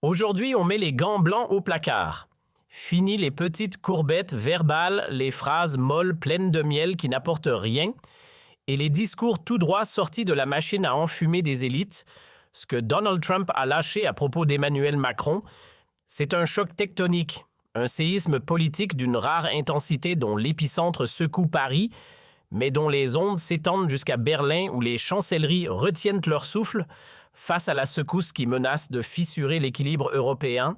Aujourd'hui, on met les gants blancs au placard. Fini les petites courbettes verbales, les phrases molles pleines de miel qui n'apportent rien, et les discours tout droits sortis de la machine à enfumer des élites. Ce que Donald Trump a lâché à propos d'Emmanuel Macron, c'est un choc tectonique, un séisme politique d'une rare intensité dont l'épicentre secoue Paris, mais dont les ondes s'étendent jusqu'à Berlin où les chancelleries retiennent leur souffle face à la secousse qui menace de fissurer l'équilibre européen.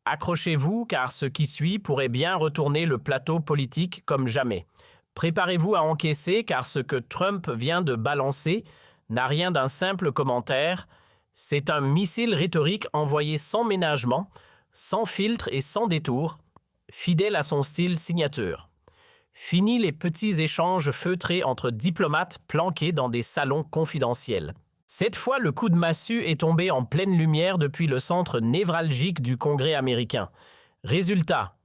Accrochez-vous car ce qui suit pourrait bien retourner le plateau politique comme jamais. Préparez-vous à encaisser car ce que Trump vient de balancer n'a rien d'un simple commentaire. C'est un missile rhétorique envoyé sans ménagement, sans filtre et sans détour, fidèle à son style signature. Fini les petits échanges feutrés entre diplomates planqués dans des salons confidentiels. Cette fois, le coup de massue est tombé en pleine lumière depuis le centre névralgique du Congrès américain. Résultat,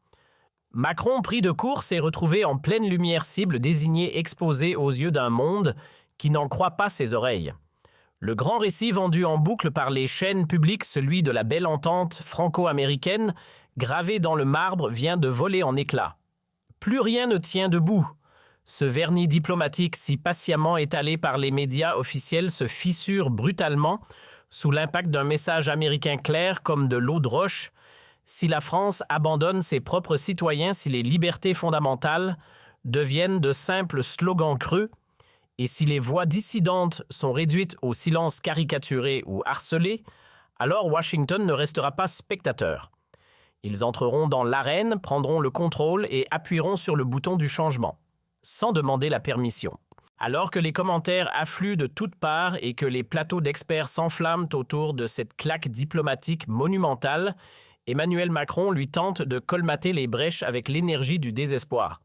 Macron, pris de court, s'est retrouvé en pleine lumière cible désignée exposée aux yeux d'un monde qui n'en croit pas ses oreilles. Le grand récit vendu en boucle par les chaînes publiques, celui de la belle entente franco-américaine, gravé dans le marbre, vient de voler en éclats. Plus rien ne tient debout. Ce vernis diplomatique si patiemment étalé par les médias officiels se fissure brutalement sous l'impact d'un message américain clair comme de l'eau de roche. Si la France abandonne ses propres citoyens, si les libertés fondamentales deviennent de simples slogans creux, et si les voix dissidentes sont réduites au silence caricaturé ou harcelé, alors Washington ne restera pas spectateur. Ils entreront dans l'arène, prendront le contrôle et appuieront sur le bouton du changement, sans demander la permission. Alors que les commentaires affluent de toutes parts et que les plateaux d'experts s'enflamment autour de cette claque diplomatique monumentale, Emmanuel Macron lui tente de colmater les brèches avec l'énergie du désespoir.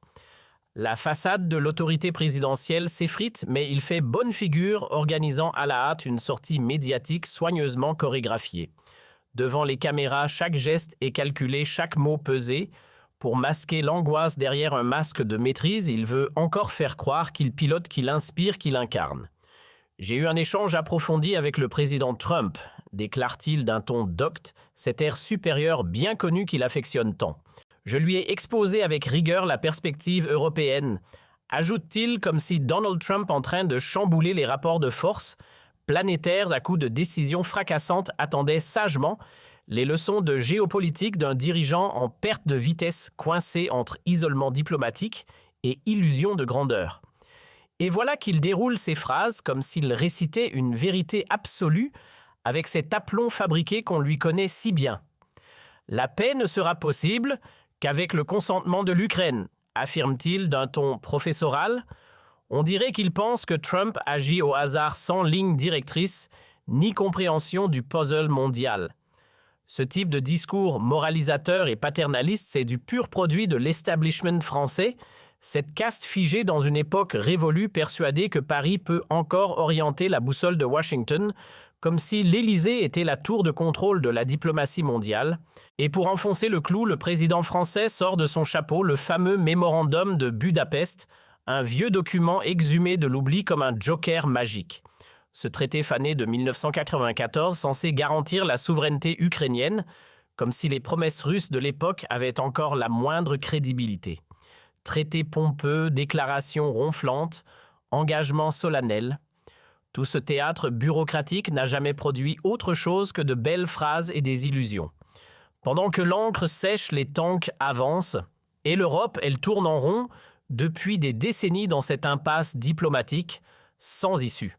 La façade de l'autorité présidentielle s'effrite, mais il fait bonne figure, organisant à la hâte une sortie médiatique soigneusement chorégraphiée. Devant les caméras, chaque geste est calculé, chaque mot pesé. Pour masquer l'angoisse derrière un masque de maîtrise, il veut encore faire croire qu'il pilote, qu'il inspire, qu'il incarne. « J'ai eu un échange approfondi avec le président Trump », déclare-t-il d'un ton docte, cet air supérieur bien connu qu'il affectionne tant. « Je lui ai exposé avec rigueur la perspective européenne », ajoute-t-il comme si Donald Trump en train de chambouler les rapports de force planétaires à coups de décisions fracassantes attendait sagement les leçons de géopolitique d'un dirigeant en perte de vitesse coincé entre isolement diplomatique et illusion de grandeur. Et voilà qu'il déroule ses phrases comme s'il récitait une vérité absolue avec cet aplomb fabriqué qu'on lui connaît si bien. La paix ne sera possible qu'avec le consentement de l'Ukraine, affirme-t-il d'un ton professoral. On dirait qu'il pense que Trump agit au hasard sans ligne directrice ni compréhension du puzzle mondial. Ce type de discours moralisateur et paternaliste, c'est du pur produit de l'establishment français, cette caste figée dans une époque révolue persuadée que Paris peut encore orienter la boussole de Washington, comme si l'Élysée était la tour de contrôle de la diplomatie mondiale. Et pour enfoncer le clou, le président français sort de son chapeau le fameux mémorandum de Budapest, un vieux document exhumé de l'oubli comme un joker magique. Ce traité fané de 1994 censé garantir la souveraineté ukrainienne, comme si les promesses russes de l'époque avaient encore la moindre crédibilité. Traité pompeux, déclarations ronflantes, engagements solennels. Tout ce théâtre bureaucratique n'a jamais produit autre chose que de belles phrases et des illusions. Pendant que l'encre sèche, les tanks avancent, et l'Europe, elle tourne en rond depuis des décennies dans cette impasse diplomatique sans issue.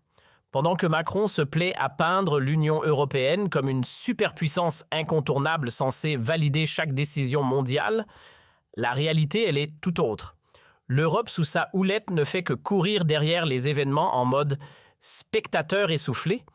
Pendant que Macron se plaît à peindre l'Union européenne comme une superpuissance incontournable censée valider chaque décision mondiale, la réalité, elle est tout autre. L'Europe, sous sa houlette, ne fait que courir derrière les événements en mode spectateur essoufflé.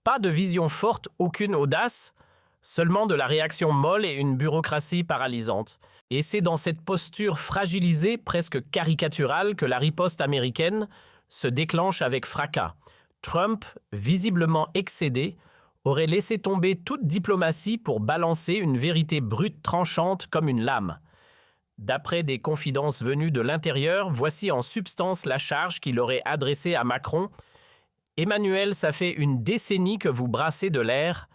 Pas de vision forte, aucune audace, seulement de la réaction molle et une bureaucratie paralysante. Et c'est dans cette posture fragilisée, presque caricaturale, que la riposte américaine se déclenche avec fracas. Trump, visiblement excédé, aurait laissé tomber toute diplomatie pour balancer une vérité brute tranchante comme une lame. D'après des confidences venues de l'intérieur, voici en substance la charge qu'il aurait adressée à Macron. « Emmanuel, ça fait une décennie que vous brassez de l'air.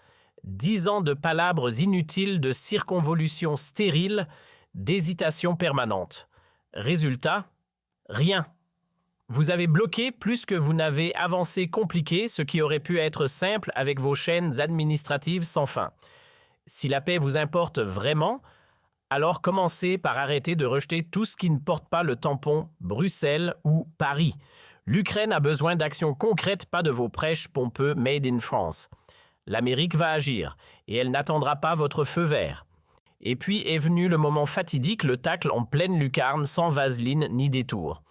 10 ans de palabres inutiles, de circonvolutions stériles, d'hésitations permanentes. Résultat, rien. Vous avez bloqué plus que vous n'avez avancé compliqué ce qui aurait pu être simple avec vos chaînes administratives sans fin. Si la paix vous importe vraiment, alors commencez par arrêter de rejeter tout ce qui ne porte pas le tampon Bruxelles ou Paris. L'Ukraine a besoin d'actions concrètes, pas de vos prêches pompeux Made in France. L'Amérique va agir, et elle n'attendra pas votre feu vert. Et puis est venu le moment fatidique, le tacle en pleine lucarne, sans vaseline ni détour.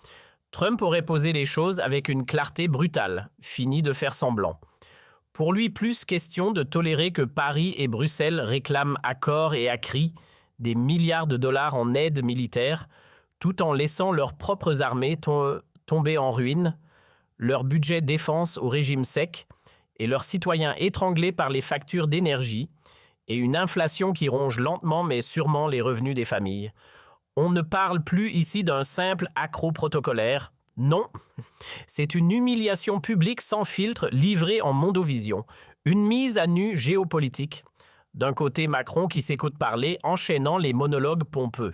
Trump aurait posé les choses avec une clarté brutale, fini de faire semblant. Pour lui, plus question de tolérer que Paris et Bruxelles réclament à corps et à cri des milliards de dollars en aide militaire, tout en laissant leurs propres armées tomber en ruine, leur budget défense au régime sec et leurs citoyens étranglés par les factures d'énergie et une inflation qui ronge lentement mais sûrement les revenus des familles. On ne parle plus ici d'un simple accroc protocolaire. Non, c'est une humiliation publique sans filtre livrée en mondovision, une mise à nu géopolitique. D'un côté, Macron qui s'écoute parler, enchaînant les monologues pompeux.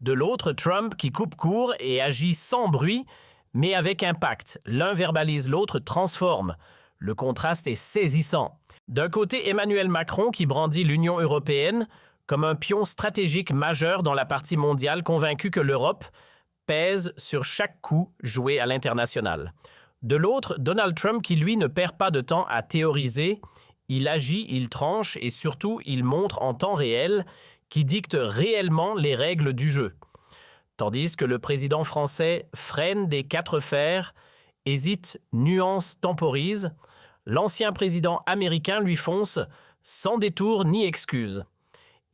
De l'autre, Trump qui coupe court et agit sans bruit, mais avec impact. L'un verbalise, l'autre transforme. Le contraste est saisissant. D'un côté, Emmanuel Macron qui brandit l'Union européenne comme un pion stratégique majeur dans la partie mondiale, convaincu que l'Europe pèse sur chaque coup joué à l'international. De l'autre, Donald Trump qui, lui, ne perd pas de temps à théoriser. Il agit, il tranche et surtout, il montre en temps réel qui dicte réellement les règles du jeu. Tandis que le président français freine des quatre fers, hésite, nuance, temporise, l'ancien président américain lui fonce sans détour ni excuse.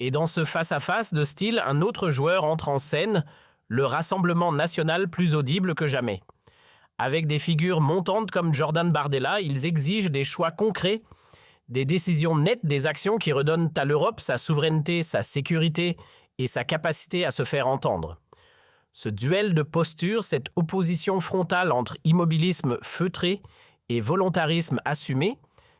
Et dans ce face-à-face de style, un autre joueur entre en scène, le Rassemblement national plus audible que jamais. Avec des figures montantes comme Jordan Bardella, ils exigent des choix concrets, des décisions nettes, des actions qui redonnent à l'Europe sa souveraineté, sa sécurité et sa capacité à se faire entendre. Ce duel de postures, cette opposition frontale entre immobilisme feutré et volontarisme assumé,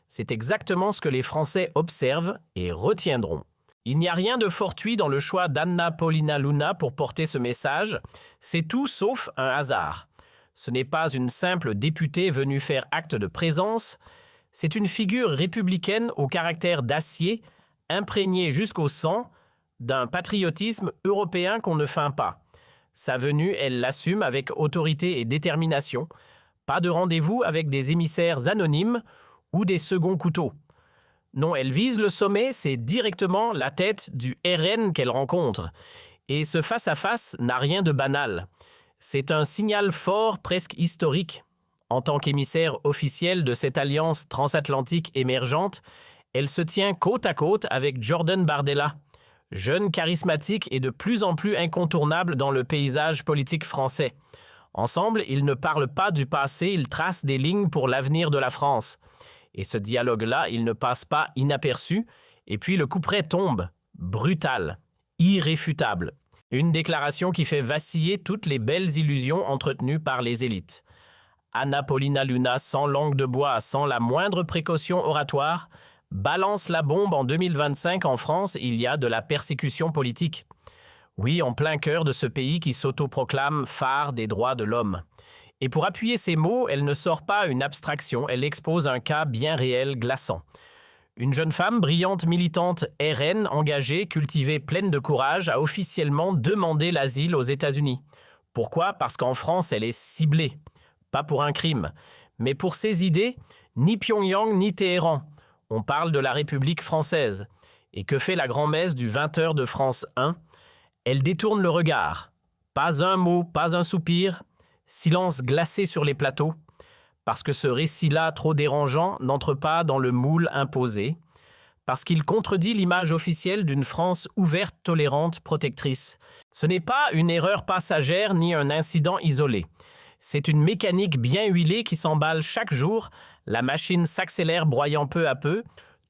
c'est exactement ce que les Français observent et retiendront. Il n'y a rien de fortuit dans le choix d'Anna Paulina Luna pour porter ce message, c'est tout sauf un hasard. Ce n'est pas une simple députée venue faire acte de présence, c'est une figure républicaine au caractère d'acier, imprégnée jusqu'au sang, d'un patriotisme européen qu'on ne feint pas. Sa venue, elle l'assume avec autorité et détermination, pas de rendez-vous avec des émissaires anonymes ou des seconds couteaux. Non, elle vise le sommet, c'est directement la tête du RN qu'elle rencontre. Et ce face-à-face n'a rien de banal. C'est un signal fort, presque historique. En tant qu'émissaire officiel de cette alliance transatlantique émergente, elle se tient côte à côte avec Jordan Bardella, jeune charismatique et de plus en plus incontournable dans le paysage politique français. Ensemble, ils ne parlent pas du passé, ils tracent des lignes pour l'avenir de la France. Et ce dialogue-là, il ne passe pas inaperçu, et puis le couperet tombe, brutal, irréfutable. Une déclaration qui fait vaciller toutes les belles illusions entretenues par les élites. Anna Paulina Luna, sans langue de bois, sans la moindre précaution oratoire, balance la bombe en 2025 en France, il y a de la persécution politique. Oui, en plein cœur de ce pays qui s'autoproclame phare des droits de l'homme. Et pour appuyer ces mots, elle ne sort pas une abstraction, elle expose un cas bien réel, glaçant. Une jeune femme brillante, militante, RN, engagée, cultivée, pleine de courage, a officiellement demandé l'asile aux États-Unis. Pourquoi? Parce qu'en France, elle est ciblée. Pas pour un crime, mais pour ses idées, ni Pyongyang ni Téhéran. On parle de la République française. Et que fait la grand-messe du 20h de France 1? Elle détourne le regard. Pas un mot, pas un soupir. Silence glacé sur les plateaux, parce que ce récit-là, trop dérangeant, n'entre pas dans le moule imposé, parce qu'il contredit l'image officielle d'une France ouverte, tolérante, protectrice. Ce n'est pas une erreur passagère ni un incident isolé. C'est une mécanique bien huilée qui s'emballe chaque jour, la machine s'accélère broyant peu à peu,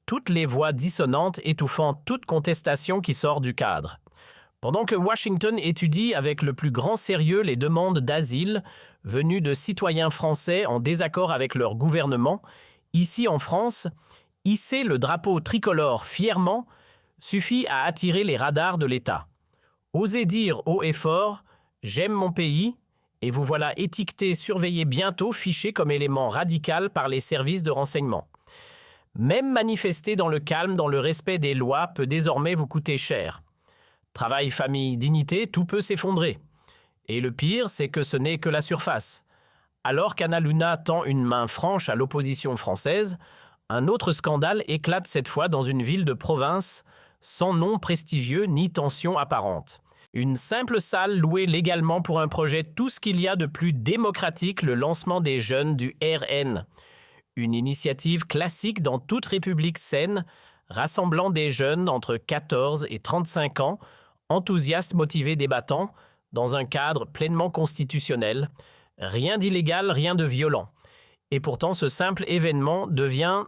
toutes les voix dissonantes étouffant toute contestation qui sort du cadre. Pendant que Washington étudie avec le plus grand sérieux les demandes d'asile venues de citoyens français en désaccord avec leur gouvernement, ici en France, Hisser le drapeau tricolore fièrement suffit à attirer les radars de l'État. Osez dire haut et fort « J'aime mon pays » et vous voilà étiqueté, surveillé, bientôt fiché comme élément radical par les services de renseignement. Même manifester dans le calme, dans le respect des lois, peut désormais vous coûter cher. Travail, famille, dignité, tout peut s'effondrer. Et le pire, c'est que ce n'est que la surface. Alors qu'Anna Luna tend une main franche à l'opposition française, un autre scandale éclate cette fois dans une ville de province, sans nom prestigieux ni tension apparente. Une simple salle louée légalement pour un projet tout ce qu'il y a de plus démocratique, le lancement des jeunes du RN. Une initiative classique dans toute république saine, rassemblant des jeunes entre 14 et 35 ans, enthousiastes, motivés, débattants, dans un cadre pleinement constitutionnel. Rien d'illégal, rien de violent. Et pourtant, ce simple événement devient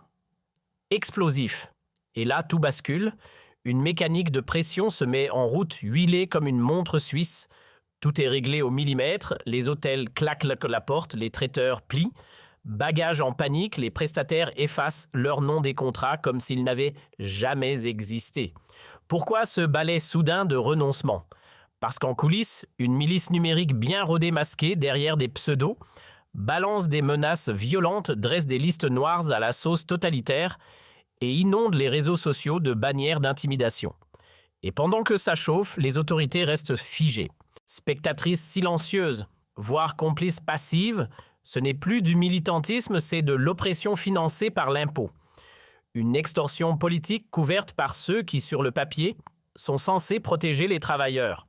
explosif. Et là, tout bascule. Une mécanique de pression se met en route, huilée comme une montre suisse. Tout est réglé au millimètre, les hôtels claquent la porte, les traiteurs plient. Bagages en panique, les prestataires effacent leur nom des contrats comme s'ils n'avaient jamais existé. Pourquoi ce balai soudain de renoncement? Parce qu'en coulisses, une milice numérique bien rodée masquée derrière des pseudos balance des menaces violentes, dresse des listes noires à la sauce totalitaire et inonde les réseaux sociaux de bannières d'intimidation. Et pendant que ça chauffe, les autorités restent figées. Spectatrices silencieuses, voire complices passives, ce n'est plus du militantisme, c'est de l'oppression financée par l'impôt. Une extorsion politique couverte par ceux qui, sur le papier, sont censés protéger les travailleurs.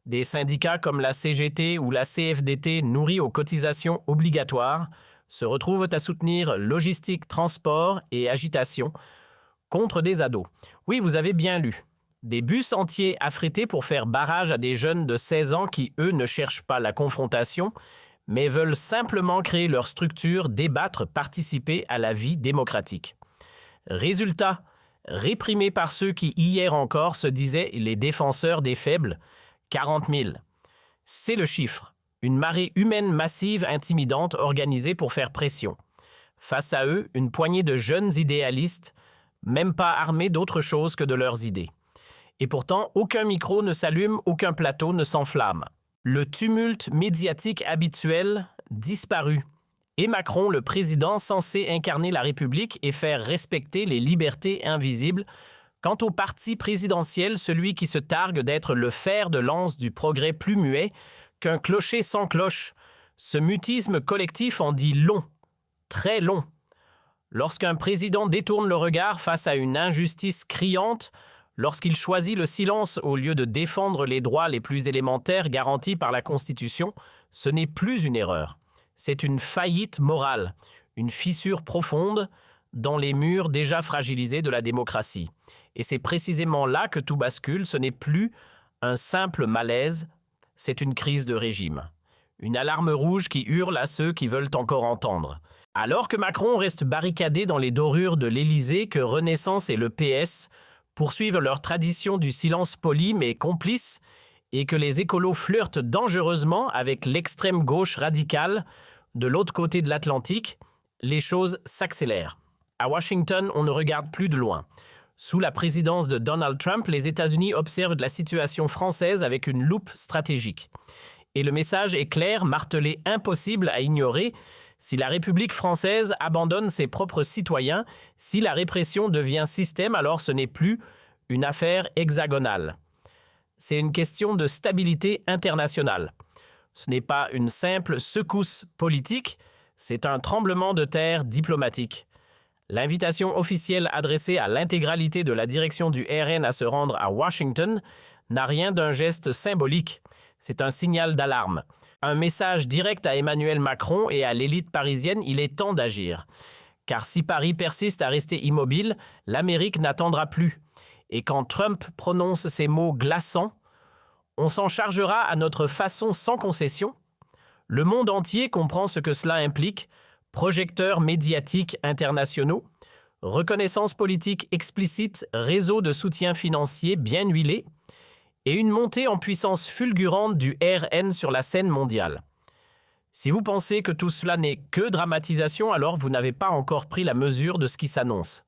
Des syndicats comme la CGT ou la CFDT nourris aux cotisations obligatoires se retrouvent à soutenir logistique, transport et agitation contre des ados. Oui, vous avez bien lu. Des bus entiers affrétés pour faire barrage à des jeunes de 16 ans qui, eux, ne cherchent pas la confrontation, mais veulent simplement créer leur structure, débattre, participer à la vie démocratique. Résultat, réprimés par ceux qui, hier encore, se disaient les défenseurs des faibles, 40 000. C'est le chiffre. Une marée humaine massive intimidante organisée pour faire pression. Face à eux, une poignée de jeunes idéalistes, même pas armés d'autre chose que de leurs idées. Et pourtant, aucun micro ne s'allume, aucun plateau ne s'enflamme. Le tumulte médiatique habituel disparu. Et Macron, le président censé incarner la République et faire respecter les libertés invisibles, quant au parti présidentiel, celui qui se targue d'être le fer de lance du progrès plus muet qu'un clocher sans cloche. Ce mutisme collectif en dit long, très long. Lorsqu'un président détourne le regard face à une injustice criante, lorsqu'il choisit le silence au lieu de défendre les droits les plus élémentaires garantis par la Constitution, ce n'est plus une erreur. C'est une faillite morale, une fissure profonde dans les murs déjà fragilisés de la démocratie. Et c'est précisément là que tout bascule, ce n'est plus un simple malaise, c'est une crise de régime. Une alarme rouge qui hurle à ceux qui veulent encore entendre. Alors que Macron reste barricadé dans les dorures de l'Élysée, que Renaissance et le PS poursuivent leur tradition du silence poli mais complice, et que les écolos flirtent dangereusement avec l'extrême gauche radicale de l'autre côté de l'Atlantique, les choses s'accélèrent. À Washington, on ne regarde plus de loin. Sous la présidence de Donald Trump, les États-Unis observent la situation française avec une loupe stratégique. Et le message est clair, martelé, impossible à ignorer. Si la République française abandonne ses propres citoyens, si la répression devient système, alors ce n'est plus une affaire hexagonale. C'est une question de stabilité internationale. Ce n'est pas une simple secousse politique, c'est un tremblement de terre diplomatique. L'invitation officielle adressée à l'intégralité de la direction du RN à se rendre à Washington n'a rien d'un geste symbolique. C'est un signal d'alarme. Un message direct à Emmanuel Macron et à l'élite parisienne, il est temps d'agir. Car si Paris persiste à rester immobile, l'Amérique n'attendra plus. Et quand Trump prononce ces mots glaçants, on s'en chargera à notre façon sans concession. Le monde entier comprend ce que cela implique. Projecteurs médiatiques internationaux, reconnaissance politique explicite, réseau de soutien financier bien huilé et une montée en puissance fulgurante du RN sur la scène mondiale. Si vous pensez que tout cela n'est que dramatisation, alors vous n'avez pas encore pris la mesure de ce qui s'annonce.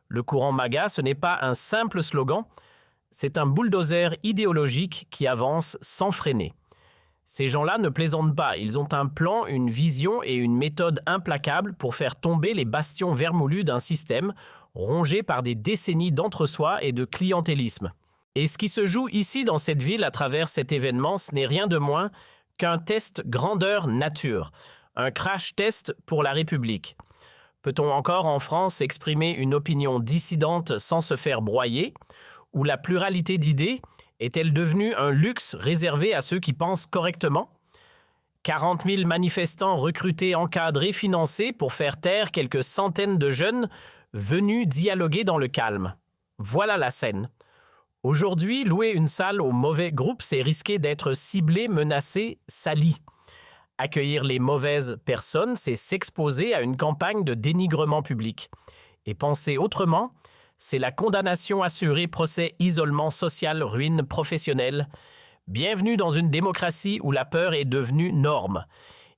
Le courant MAGA, ce n'est pas un simple slogan, c'est un bulldozer idéologique qui avance sans freiner. Ces gens-là ne plaisantent pas, ils ont un plan, une vision et une méthode implacable pour faire tomber les bastions vermoulus d'un système rongé par des décennies d'entre-soi et de clientélisme. Et ce qui se joue ici dans cette ville à travers cet événement, ce n'est rien de moins qu'un test grandeur nature, un crash test pour la République. Peut-on encore en France exprimer une opinion dissidente sans se faire broyer? Ou la pluralité d'idées est-elle devenue un luxe réservé à ceux qui pensent correctement? 40 000 manifestants recrutés, encadrés, financés pour faire taire quelques centaines de jeunes venus dialoguer dans le calme. Voilà la scène. Aujourd'hui, louer une salle au mauvais groupe, c'est risquer d'être ciblé, menacé, sali. Accueillir les mauvaises personnes, c'est s'exposer à une campagne de dénigrement public. Et penser autrement, c'est la condamnation assurée, procès, isolement social, ruine professionnelle. Bienvenue dans une démocratie où la peur est devenue norme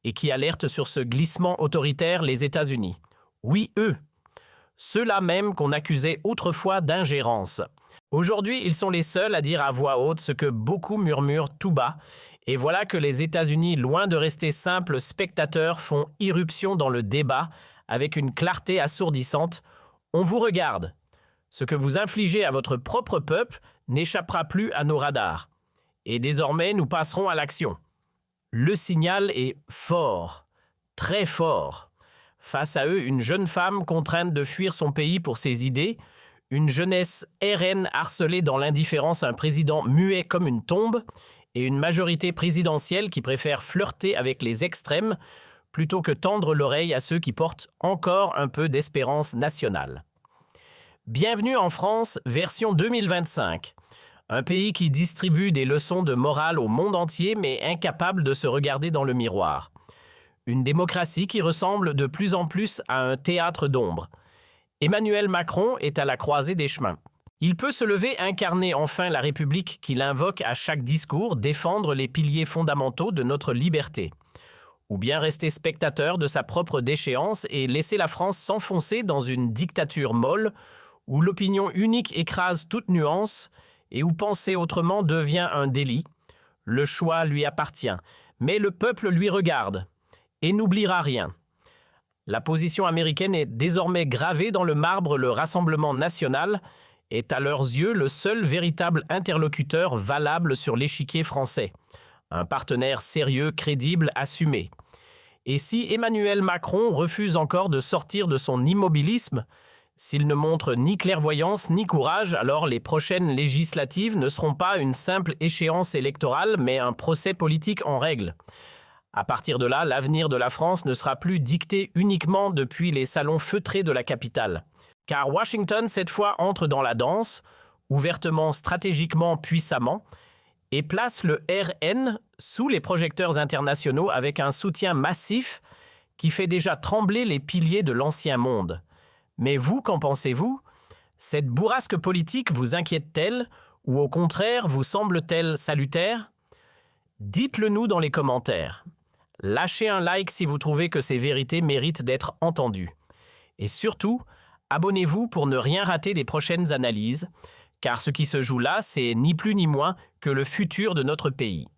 et qui alerte sur ce glissement autoritaire les États-Unis. Oui, eux. Ceux-là même qu'on accusait autrefois d'ingérence. Aujourd'hui, ils sont les seuls à dire à voix haute ce que beaucoup murmurent tout bas. Et voilà que les États-Unis, loin de rester simples spectateurs, font irruption dans le débat avec une clarté assourdissante. On vous regarde. Ce que vous infligez à votre propre peuple n'échappera plus à nos radars. Et désormais, nous passerons à l'action. Le signal est fort, très fort. Face à eux, une jeune femme contrainte de fuir son pays pour ses idées, une jeunesse RN harcelée dans l'indifférence, un président muet comme une tombe, et une majorité présidentielle qui préfère flirter avec les extrêmes plutôt que tendre l'oreille à ceux qui portent encore un peu d'espérance nationale. Bienvenue en France, version 2025. Un pays qui distribue des leçons de morale au monde entier mais incapable de se regarder dans le miroir. Une démocratie qui ressemble de plus en plus à un théâtre d'ombre. Emmanuel Macron est à la croisée des chemins. Il peut se lever, incarner enfin la République qu'il invoque à chaque discours, défendre les piliers fondamentaux de notre liberté. Ou bien rester spectateur de sa propre déchéance et laisser la France s'enfoncer dans une dictature molle où l'opinion unique écrase toute nuance et où penser autrement devient un délit. Le choix lui appartient, mais le peuple lui regarde et n'oubliera rien. La position américaine est désormais gravée dans le marbre. Le Rassemblement national est à leurs yeux le seul véritable interlocuteur valable sur l'échiquier français. Un partenaire sérieux, crédible, assumé. Et si Emmanuel Macron refuse encore de sortir de son immobilisme, s'il ne montre ni clairvoyance ni courage, alors les prochaines législatives ne seront pas une simple échéance électorale, mais un procès politique en règle. À partir de là, l'avenir de la France ne sera plus dicté uniquement depuis les salons feutrés de la capitale. Car Washington, cette fois, entre dans la danse, ouvertement, stratégiquement, puissamment, et place le RN sous les projecteurs internationaux avec un soutien massif qui fait déjà trembler les piliers de l'ancien monde. Mais vous, qu'en pensez-vous? Cette bourrasque politique vous inquiète-t-elle ou au contraire vous semble-t-elle salutaire? Dites-le nous dans les commentaires. Lâchez un like si vous trouvez que ces vérités méritent d'être entendues. Et surtout, abonnez-vous pour ne rien rater des prochaines analyses, car ce qui se joue là, c'est ni plus ni moins que le futur de notre pays.